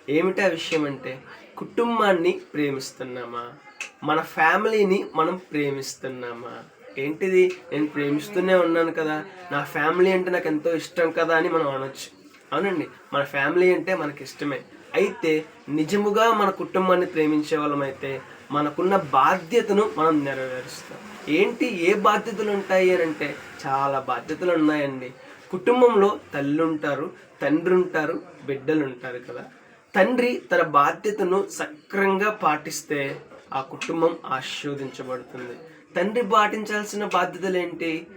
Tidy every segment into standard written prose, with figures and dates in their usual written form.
ఏమిటి ఆ విషయం అంటే, కుటుంబాన్ని ప్రేమిస్తున్నామా? మన ఫ్యామిలీని మనం ప్రేమిస్తున్నామా? ఏంటిది, నేను ప్రేమిస్తూనే ఉన్నాను కదా, నా ఫ్యామిలీ అంటే నాకు ఎంతో ఇష్టం కదా అని మనం అనొచ్చు. అవునండి, మన ఫ్యామిలీ అంటే మనకి ఇష్టమే. అయితే నిజముగా మన కుటుంబాన్ని ప్రేమించే వాళ్ళమైతే మనకున్న బాధ్యతను మనం నెరవేరుస్తాం. ఏంటి, ఏ బాధ్యతలు ఉంటాయి అని అంటే చాలా బాధ్యతలు ఉన్నాయండి. కుటుంబంలో తల్లి ఉంటారు, తండ్రి ఉంటారు, బిడ్డలు ఉంటారు కదా. తండ్రి తన బాధ్యతను సక్రమంగా పాటిస్తే ఆ కుటుంబం ఆశీర్వదించబడుతుంది. తండ్రి పాటించాల్సిన బాధ్యతలు ఏంటి?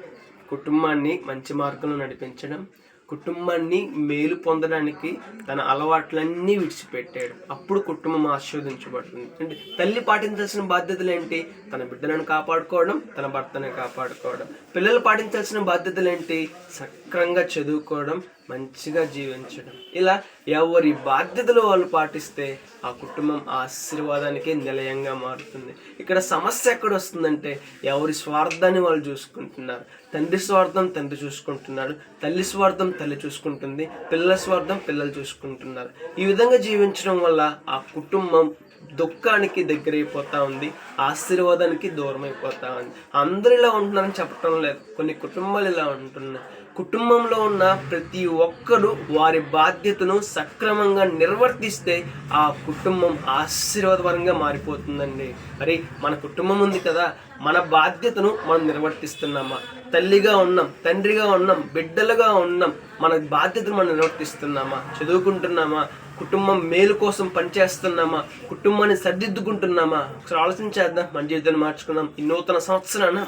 కుటుంబాన్ని మంచి మార్గంలో నడిపించడం, కుటుంబాన్ని మేలు పొందడానికి తన అలవాట్లన్నీ విడిచిపెట్టాడు. అప్పుడు కుటుంబం ఆశీర్వదించబడుతుంది. అంటే తల్లి పాటించాల్సిన బాధ్యతలు ఏంటి? తన బిడ్డలను కాపాడుకోవడం, తన భర్తని కాపాడుకోవడం. పిల్లలు పాటించాల్సిన బాధ్యతలు ఏంటి? సక్రమంగా చదువుకోవడం, మంచిగా జీవించడం. ఇలా ఎవరి బాధ్యతలు వాళ్ళు పాటిస్తే ఆ కుటుంబం ఆశీర్వాదానికి నిలయంగా మారుతుంది. ఇక్కడ సమస్య ఎక్కడ వస్తుందంటే, ఎవరి స్వార్థాన్ని వాళ్ళు చూసుకుంటున్నారు. తండ్రి స్వార్థం తండ్రి చూసుకుంటున్నాడు, తల్లి స్వార్థం తల్లి చూసుకుంటుంది, పిల్లల స్వార్థం పిల్లలు చూసుకుంటున్నారు. ఈ విధంగా జీవించడం వల్ల ఆ కుటుంబం దుఃఖానికి దగ్గరైపోతా ఉంది, ఆశీర్వాదానికి దూరం అయిపోతా ఉంది. అందరూ ఇలా ఉంటున్నారని చెప్పటం లేదు, కొన్ని కుటుంబాలు ఇలా ఉంటున్నాయి. కుటుంబంలో ఉన్న ప్రతి ఒక్కరు వారి బాధ్యతను సక్రమంగా నిర్వర్తిస్తే ఆ కుటుంబం ఆశీర్వాదపరంగా మారిపోతుందండి. మరి మన కుటుంబం ఉంది కదా, మన బాధ్యతను మనం నిర్వర్తిస్తున్నామా? తల్లిగా ఉన్నాం, తండ్రిగా ఉన్నాం, బిడ్డలుగా ఉన్నాం, మన బాధ్యతను మనం నిర్వర్తిస్తున్నామా? చదువుకుంటున్నామా? కుటుంబం మేలు కోసం పనిచేస్తున్నామా? కుటుంబాన్ని సరిదిద్దుకుంటున్నామా? ఒకసారి ఆలోచించేద్దాం. మన జీవితాన్ని మార్చుకుందాం. ఈ నూతన సంవత్సరాన